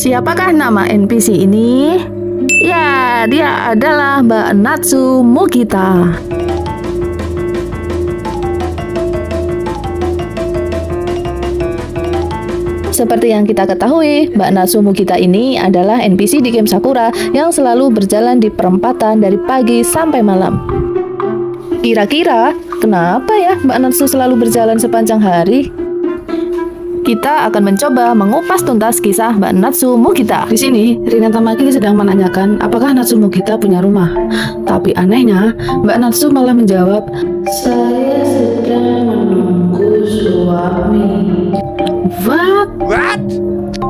Siapakah nama NPC ini? Ya, dia adalah Mbak Natsu Mukita. Seperti yang kita ketahui, Mbak Natsu Mukita ini adalah NPC di game Sakura yang selalu berjalan di perempatan dari pagi sampai malam. Kira-kira kenapa ya Mbak Natsu selalu berjalan sepanjang hari? Kita akan mencoba mengupas tuntas kisah Mbak Natsu Mukita. Di sini, Rina Tamaki sedang menanyakan apakah Natsu Mukita punya rumah. Tapi anehnya, Mbak Natsu malah menjawab, "Saya sedang menunggu suami." What?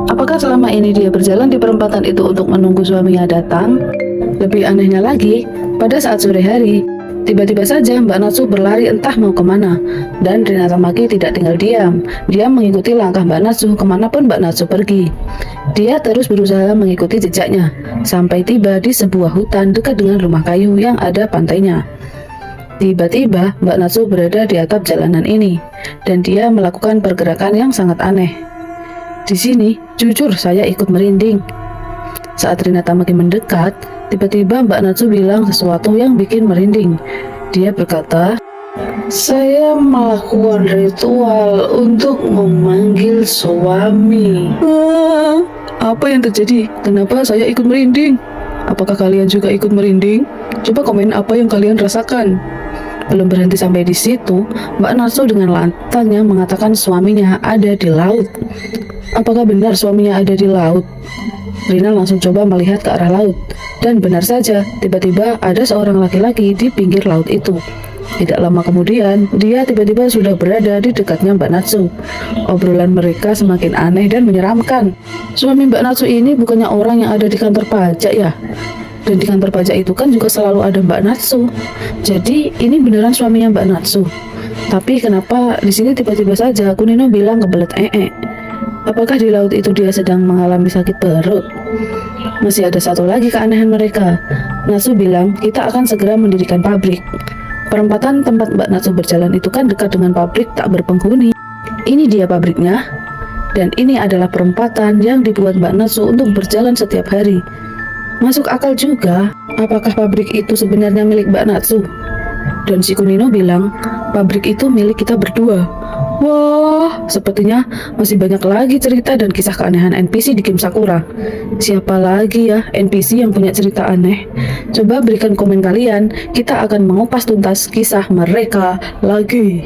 Apakah selama ini dia berjalan di perempatan itu untuk menunggu suaminya datang? Lebih anehnya lagi, pada saat sore hari, tiba-tiba saja Mbak Natsu berlari entah mau kemana. Dan Rina Tamaki tidak tinggal diam. Dia mengikuti langkah Mbak Natsu kemanapun Mbak Natsu pergi. Dia terus berusaha mengikuti jejaknya, sampai tiba di sebuah hutan dekat dengan rumah kayu yang ada pantainya. Tiba-tiba Mbak Natsu berada di atap jalanan ini, dan dia melakukan pergerakan yang sangat aneh. Di sini, jujur saya ikut merinding. Saat Rina Tamaki mendekat, tiba-tiba Mbak Natsu bilang sesuatu yang bikin merinding. Dia berkata, "Saya melakukan ritual untuk memanggil suami." Apa yang terjadi? Kenapa saya ikut merinding? Apakah kalian juga ikut merinding? Coba komen apa yang kalian rasakan. Belum berhenti sampai di situ, Mbak Natsu dengan lantangnya mengatakan suaminya ada di laut. Apakah benar suaminya ada di laut? Rina langsung coba melihat ke arah laut, dan benar saja, tiba-tiba ada seorang laki-laki di pinggir laut itu. Tidak lama kemudian, dia tiba-tiba sudah berada di dekatnya Mbak Natsu. Obrolan mereka semakin aneh dan menyeramkan. Suami Mbak Natsu ini bukannya orang yang ada di kantor pajak ya? Dan di kantor pajak itu kan juga selalu ada Mbak Natsu. Jadi ini beneran suaminya Mbak Natsu. Tapi kenapa di sini tiba-tiba saja Kunino bilang kebelet Apakah di laut itu dia sedang mengalami sakit perut? Masih ada satu lagi keanehan mereka. Natsu bilang kita akan segera mendirikan pabrik. Perempatan tempat Mbak Natsu berjalan itu kan dekat dengan pabrik tak berpenghuni. Ini dia pabriknya. Dan ini adalah perempatan yang dibuat Mbak Natsu untuk berjalan setiap hari. Masuk akal juga, apakah pabrik itu sebenarnya milik Mbak Natsu? Dan si Kunino bilang, pabrik itu milik kita berdua. Wah, sepertinya masih banyak lagi cerita dan kisah keanehan NPC di game Sakura. Siapa lagi ya NPC yang punya cerita aneh? Coba berikan komen kalian, kita akan mengupas tuntas kisah mereka lagi.